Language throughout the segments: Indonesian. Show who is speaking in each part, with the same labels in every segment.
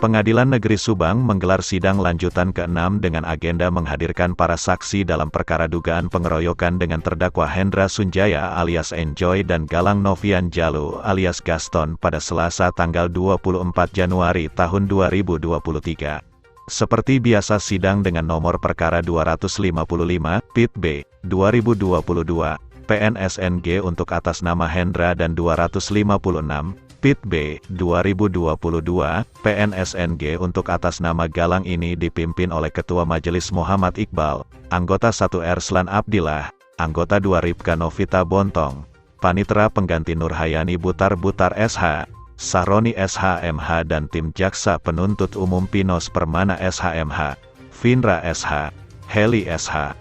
Speaker 1: Pengadilan Negeri Subang menggelar sidang lanjutan ke-6 dengan agenda menghadirkan para saksi dalam perkara dugaan pengeroyokan dengan terdakwa Hendra Sunjaya alias Enjoy dan Galang Novian Jalu alias Gaston pada Selasa tanggal 24 Januari tahun 2023. Seperti biasa sidang dengan nomor perkara 255, Pit B, 2022, PNSNG untuk atas nama Hendra dan 256, Pit B, 2022, PNSNG untuk atas nama Galang ini dipimpin oleh Ketua Majelis Muhammad Iqbal, Anggota 1 Erslan Abdillah, Anggota 2 Ripka Novita Bontong, Panitera Pengganti Nurhayani Butar SH, Sahroni SHMH dan Tim Jaksa Penuntut Umum Pinos Permana SHMH, Finra SH, Heli SH.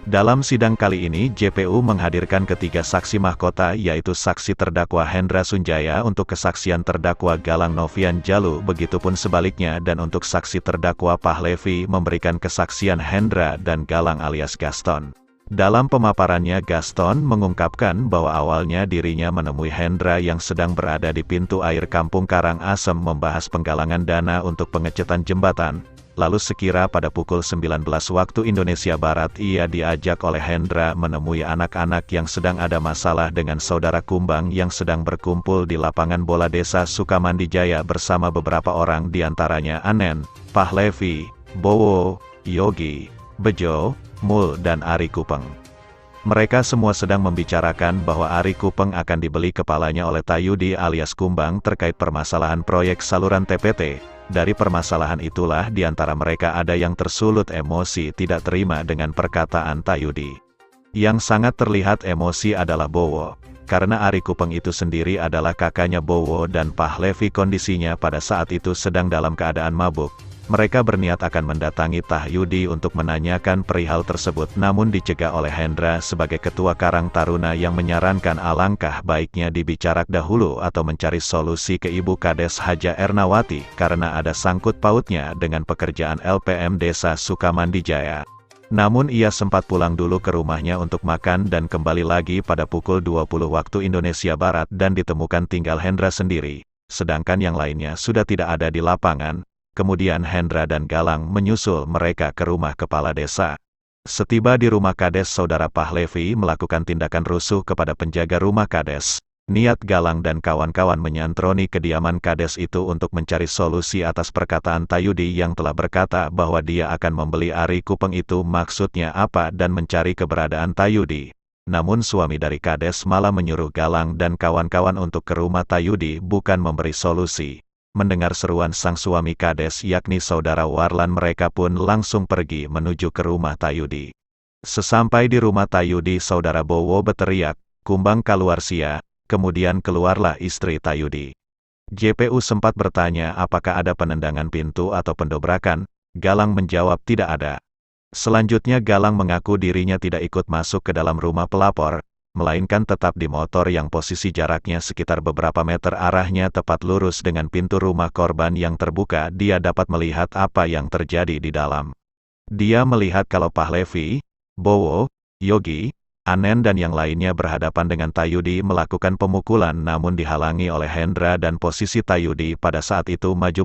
Speaker 1: Dalam sidang kali ini JPU menghadirkan ketiga saksi mahkota yaitu saksi terdakwa Hendra Sunjaya untuk kesaksian terdakwa Galang Novian Jalu begitupun sebaliknya dan untuk saksi terdakwa Pahlevi memberikan kesaksian Hendra dan Galang alias Gaston. Dalam pemaparannya Gaston mengungkapkan bahwa awalnya dirinya menemui Hendra yang sedang berada di pintu air Kampung Karangasem membahas penggalangan dana untuk pengecetan jembatan. Lalu sekira pada pukul 19 waktu Indonesia Barat ia diajak oleh Hendra menemui anak-anak yang sedang ada masalah dengan saudara Kumbang yang sedang berkumpul di lapangan bola desa Sukamandijaya bersama beberapa orang diantaranya Anen, Pahlevi, Bowo, Yogi, Bejo, Mul dan Ari Kupeng. Mereka semua sedang membicarakan bahwa Ari Kupeng akan dibeli kepalanya oleh Tayudi alias Kumbang terkait permasalahan proyek saluran TPT. Dari permasalahan itulah di antara mereka ada yang tersulut emosi tidak terima dengan perkataan Tayudi. Yang sangat terlihat emosi adalah Bowo, karena Ari Kupeng itu sendiri adalah kakaknya Bowo dan Pahlevi kondisinya pada saat itu sedang dalam keadaan mabuk. Mereka berniat akan mendatangi Tayudi untuk menanyakan perihal tersebut namun dicegah oleh Hendra sebagai ketua Karang Taruna yang menyarankan alangkah baiknya dibicarak dahulu atau mencari solusi ke Ibu Kades Haja Ernawati karena ada sangkut pautnya dengan pekerjaan LPM Desa Sukamandijaya. Namun ia sempat pulang dulu ke rumahnya untuk makan dan kembali lagi pada pukul 20 waktu Indonesia Barat dan ditemukan tinggal Hendra sendiri, sedangkan yang lainnya sudah tidak ada di lapangan. Kemudian Hendra dan Galang menyusul mereka ke rumah kepala desa. Setiba di rumah Kades saudara Pahlevi melakukan tindakan rusuh kepada penjaga rumah Kades. Niat Galang dan kawan-kawan menyantroni kediaman Kades itu untuk mencari solusi atas perkataan Tayudi yang telah berkata bahwa dia akan membeli Ari Kupeng itu maksudnya apa dan mencari keberadaan Tayudi. Namun suami dari Kades malah menyuruh Galang dan kawan-kawan untuk ke rumah Tayudi bukan memberi solusi. Mendengar seruan sang suami Kades yakni saudara Warlan mereka pun langsung pergi menuju ke rumah Tayudi. Sesampai di rumah Tayudi saudara Bowo berteriak, "Kumbang keluar sia," kemudian keluarlah istri Tayudi. JPU sempat bertanya apakah ada penendangan pintu atau pendobrakan, Galang menjawab tidak ada. Selanjutnya Galang mengaku dirinya tidak ikut masuk ke dalam rumah pelapor, melainkan tetap di motor yang posisi jaraknya sekitar beberapa meter arahnya tepat lurus dengan pintu rumah korban yang terbuka. Dia dapat melihat apa yang terjadi di dalam. Dia melihat kalau Pahlevi, Bowo, Yogi, Anen dan yang lainnya berhadapan dengan Tayudi melakukan pemukulan namun dihalangi oleh Hendra dan posisi Tayudi pada saat itu maju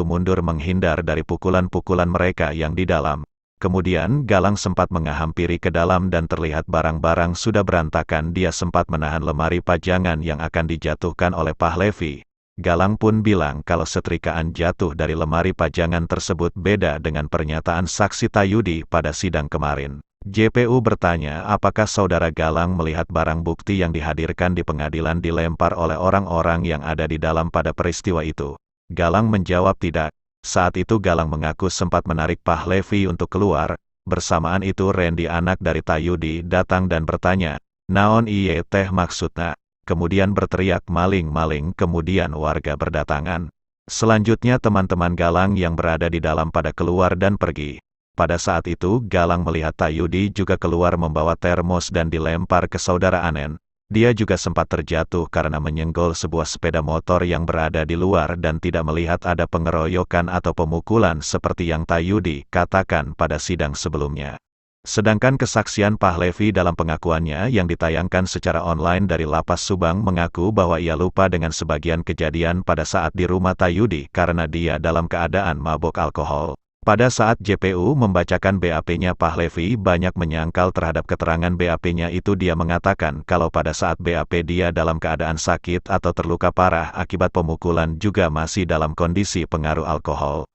Speaker 1: mundur menghindar dari pukulan-pukulan mereka yang di dalam. Kemudian Galang sempat menghampiri ke dalam dan terlihat barang-barang sudah berantakan. Dia sempat menahan lemari pajangan yang akan dijatuhkan oleh Pahlevi. Galang pun bilang kalau setrikaan jatuh dari lemari pajangan tersebut beda dengan pernyataan saksi Tayudi pada sidang kemarin. JPU bertanya apakah saudara Galang melihat barang bukti yang dihadirkan di pengadilan dilempar oleh orang-orang yang ada di dalam pada peristiwa itu. Galang menjawab tidak. Saat itu Galang mengaku sempat menarik Pahlevi untuk keluar. Bersamaan itu Randy anak dari Tayudi datang dan bertanya, "Naon iye teh maksudna?" Kemudian berteriak maling-maling kemudian warga berdatangan. Selanjutnya teman-teman Galang yang berada di dalam pada keluar dan pergi. Pada saat itu Galang melihat Tayudi juga keluar membawa termos dan dilempar ke saudara Anen. Dia juga sempat terjatuh karena menyenggol sebuah sepeda motor yang berada di luar dan tidak melihat ada pengeroyokan atau pemukulan seperti yang Tayudi katakan pada sidang sebelumnya. Sedangkan kesaksian Pahlevi dalam pengakuannya yang ditayangkan secara online dari Lapas Subang mengaku bahwa ia lupa dengan sebagian kejadian pada saat di rumah Tayudi karena dia dalam keadaan mabuk alkohol. Pada saat JPU membacakan BAP-nya, Pahlevi banyak menyangkal terhadap keterangan BAP-nya itu. Dia mengatakan kalau pada saat BAP dia dalam keadaan sakit atau terluka parah akibat pemukulan juga masih dalam kondisi pengaruh alkohol.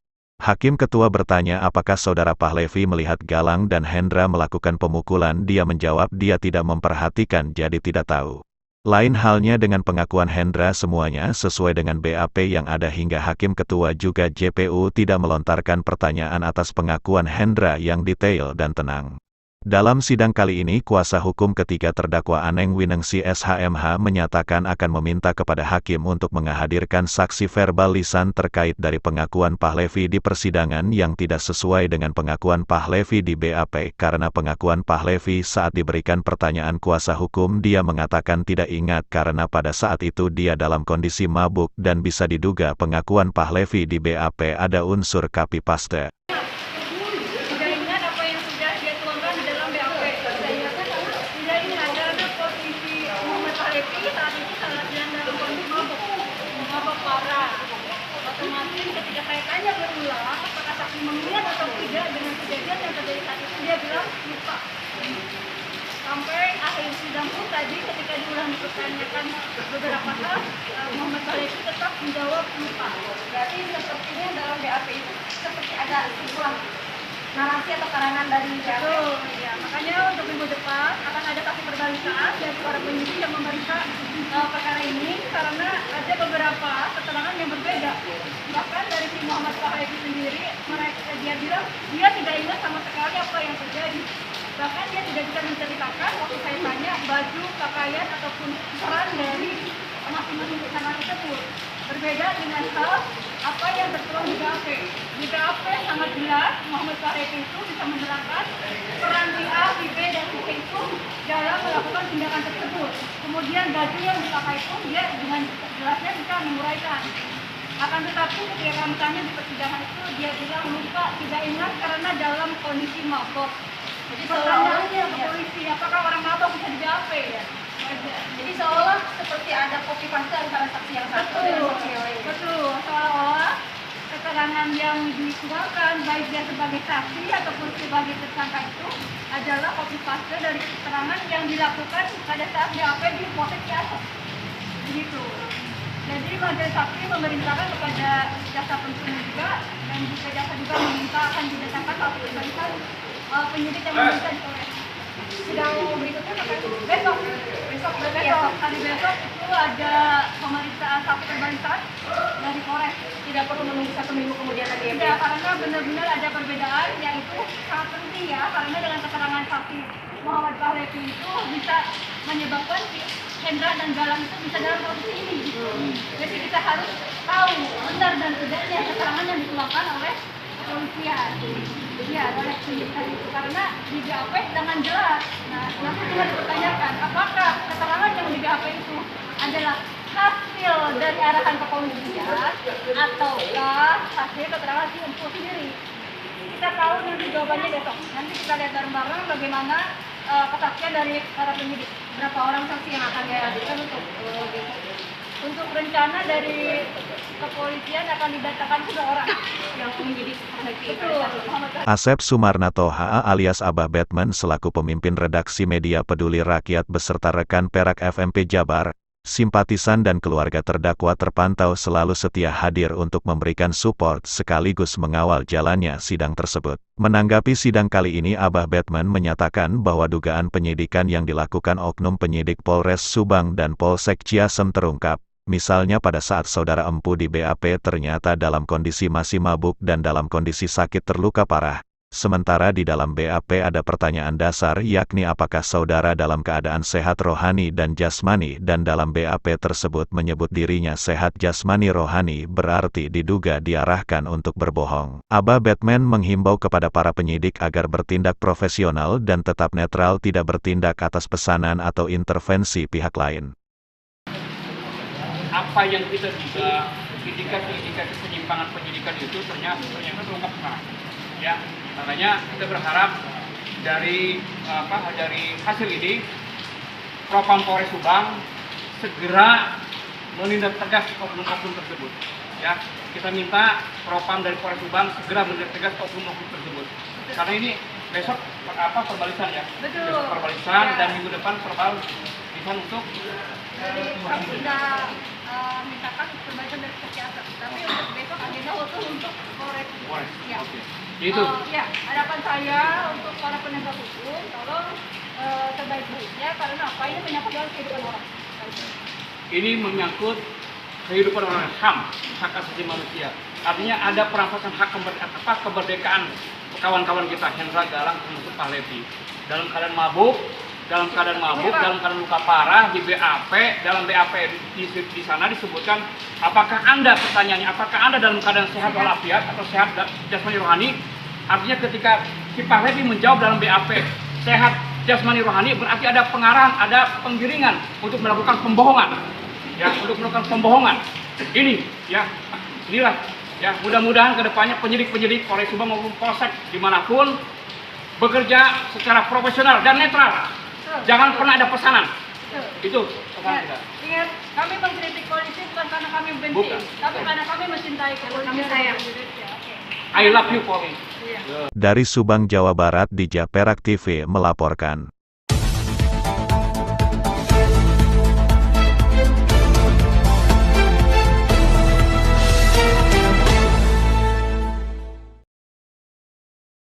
Speaker 1: Hakim Ketua bertanya apakah saudara Pahlevi melihat Galang dan Hendra melakukan pemukulan. Dia menjawab dia tidak memperhatikan jadi tidak tahu. Lain halnya dengan pengakuan Hendra, semuanya sesuai dengan BAP yang ada hingga Hakim Ketua juga JPU tidak melontarkan pertanyaan atas pengakuan Hendra yang detail dan tenang. Dalam sidang kali ini, kuasa hukum ketiga terdakwa Aneng Winengsi SHMH menyatakan akan meminta kepada hakim untuk menghadirkan saksi verbal lisan terkait dari pengakuan Pahlevi di persidangan yang tidak sesuai dengan pengakuan Pahlevi di BAP. Karena pengakuan Pahlevi saat diberikan pertanyaan kuasa hukum, dia mengatakan tidak ingat karena pada saat itu dia dalam kondisi mabuk dan bisa diduga pengakuan Pahlevi di BAP ada unsur copy paste.
Speaker 2: Otomatis ketika saya tanya berulang apakah saksi mengingat atau tidak dengan kejadian yang terjadi saat itu, dia bilang lupa. Sampai akhir sidang pun tadi ketika diulang dipertanyakan beberapa hal, Muhammad Pahlevi tetap menjawab lupa.
Speaker 3: Berarti sepertinya dalam BAP itu seperti ada sebuah narasi atau karangan dari BAP.
Speaker 2: Ya, makanya untuk minggu depan akan ada saksi perbalikan dari para penyidik yang memeriksa perkara ini karena ada beberapa keterangan yang berbeda. Bahkan dari si Muhammad Pahlevi sendiri, dia bilang dia tidak ingat sama sekali apa yang terjadi. Bahkan dia tidak bisa menceritakan waktu saya tanya baju, pakaian ataupun peran dari masing-masing tersangka tersebut. Berbeda dengan hal apa yang tertuang di BAP. Di BAP sangat jelas Muhammad Pahlevi itu bisa menerangkan peran si A, si B, dan si C itu dalam melakukan tindakan tersebut. Kemudian baju yang dipakai pun dia dengan jelasnya bisa menguraikan. Akan tetapi ketika kami tanya di persidangan itu, dia bilang lupa, tidak ingat karena dalam kondisi mabok. Jadi pertanyaannya ke polisi, apakah orang mabok bisa di BAP ya?
Speaker 3: Jadi seolah seperti ada copy paste antara saksi yang satu dengan saksi yang lain.
Speaker 2: Betul, seolah-olah keterangan yang digunakan baik dia sebagai saksi ataupun sebagai tersangka itu adalah copy paste dari keterangan yang dilakukan pada saat BAP di Polsek Ciamis. Begitu. Jadi majelis hakim memerintahkan kepada jaksa penuntut juga dan juga jaksa juga meminta akan didatangkan saksi perbalikan penyidik yang meminta dikorek.
Speaker 3: Sidang berikutnya sampai
Speaker 2: Besok
Speaker 3: besok.
Speaker 2: hari besok itu ada pemeriksaan saksi perbalikan dari Polres.
Speaker 3: Tidak perlu menunggu 1 minggu kemudian lagi ya.
Speaker 2: Tidak, karena benar-benar ada perbedaan yang itu sangat penting ya, karena dengan keterangan saksi Muhammad Pahlevi itu bisa menyebabkan Hendra dan Galang itu bisa dalam posisi ini. Jadi kita harus tahu benar dan tidaknya keterangan yang dikeluarkan oleh kepolisian. Ya, oleh penyidikan itu karena di BAP dengan jelas. Nah, nanti juga dipertanyakan apakah keterangan yang di BAP itu adalah hasil dari arahan kepolisian ataukah hasil keterangan si Empu sendiri. Kita tahu nanti jawabannya besok. Nanti kita lihat bareng-bareng bagaimana kesaksian dari para penyidik.
Speaker 3: Berapa orang saksi yang akan dihadirkan untuk
Speaker 2: Untuk rencana dari kepolisian akan didatangkan 3 orang
Speaker 3: yang menjadi Pahlevi.
Speaker 2: Betul, Muhammad
Speaker 1: Asep Sumarnato HA alias Abah Batman selaku pemimpin redaksi media Peduli Rakyat beserta rekan Perak FMP Jabar, simpatisan dan keluarga terdakwa terpantau selalu setia hadir untuk memberikan support sekaligus mengawal jalannya sidang tersebut. Menanggapi sidang kali ini, Abah Batman menyatakan bahwa dugaan penyidikan yang dilakukan oknum penyidik Polres Subang dan Polsek Ciasem terungkap. Misalnya pada saat saudara Empu di BAP ternyata dalam kondisi masih mabuk dan dalam kondisi sakit terluka parah. Sementara di dalam BAP ada pertanyaan dasar yakni apakah saudara dalam keadaan sehat rohani dan jasmani dan dalam BAP tersebut menyebut dirinya sehat jasmani rohani berarti diduga diarahkan untuk berbohong. Abah Batman menghimbau kepada para penyidik agar bertindak profesional dan tetap netral, tidak bertindak atas pesanan atau intervensi pihak lain.
Speaker 4: Apa yang kita duga indikasi penyimpangan penyidikan itu ternyata terungkap sekarang. Ya, makanya kita berharap dari hasil ini Propam Polres Subang segera menindak tegas oknum-oknum tersebut. Ya, kita minta Propam dari Polres Subang segera menindak tegas oknum-oknum tersebut. Karena ini besok perbalisan ya.
Speaker 2: Betul.
Speaker 4: Besok perbalisan
Speaker 2: Ya.
Speaker 4: dan minggu depan perbalisan untuk
Speaker 3: Jadi kami sudah mintakan perbaikan dari psikiater, tapi untuk besok agenda khusus untuk Polres.
Speaker 4: Polres.
Speaker 3: Ya.
Speaker 4: Oke. Itu.
Speaker 2: Ya, harapan saya untuk para penegak hukum, tolong sebaik-baiknya, karena apa? Ini menyangkut dalam kehidupan orang.
Speaker 4: Ini menyangkut kehidupan orang, HAM, hak asasi manusia. Artinya ada perampasan hak kemerdekaan kawan-kawan kita, Hendra, Galang, termasuk Pak Levi. Dalam keadaan mabuk, dalam keadaan luka parah di BAP, dalam BAP di sana disebutkan, apakah Anda, pertanyaannya, apakah Anda dalam keadaan sehat walafiat atau sehat jasmani rohani? Artinya ketika si Pak Levi menjawab dalam BAP, sehat jasmani rohani, berarti ada pengarahan, ada penggiringan untuk melakukan pembohongan. Ya, untuk melakukan pembohongan. Ini, ya, inilah, ya, mudah-mudahan kedepannya penyidik-penyidik Polres Subang maupun Polsek dimanapun bekerja secara profesional dan netral. Jangan pernah ada pesanan. Itu pesan kita.
Speaker 2: Ingat, kami mengkritik polisi bukan karena kami benci,
Speaker 4: Bukan.
Speaker 2: tapi karena kami mencintai kepolisian.
Speaker 3: Kami sayang.
Speaker 4: I love you, Polri.
Speaker 2: Iya.
Speaker 1: Dari Subang, Jawa Barat, Dija Perak TV melaporkan.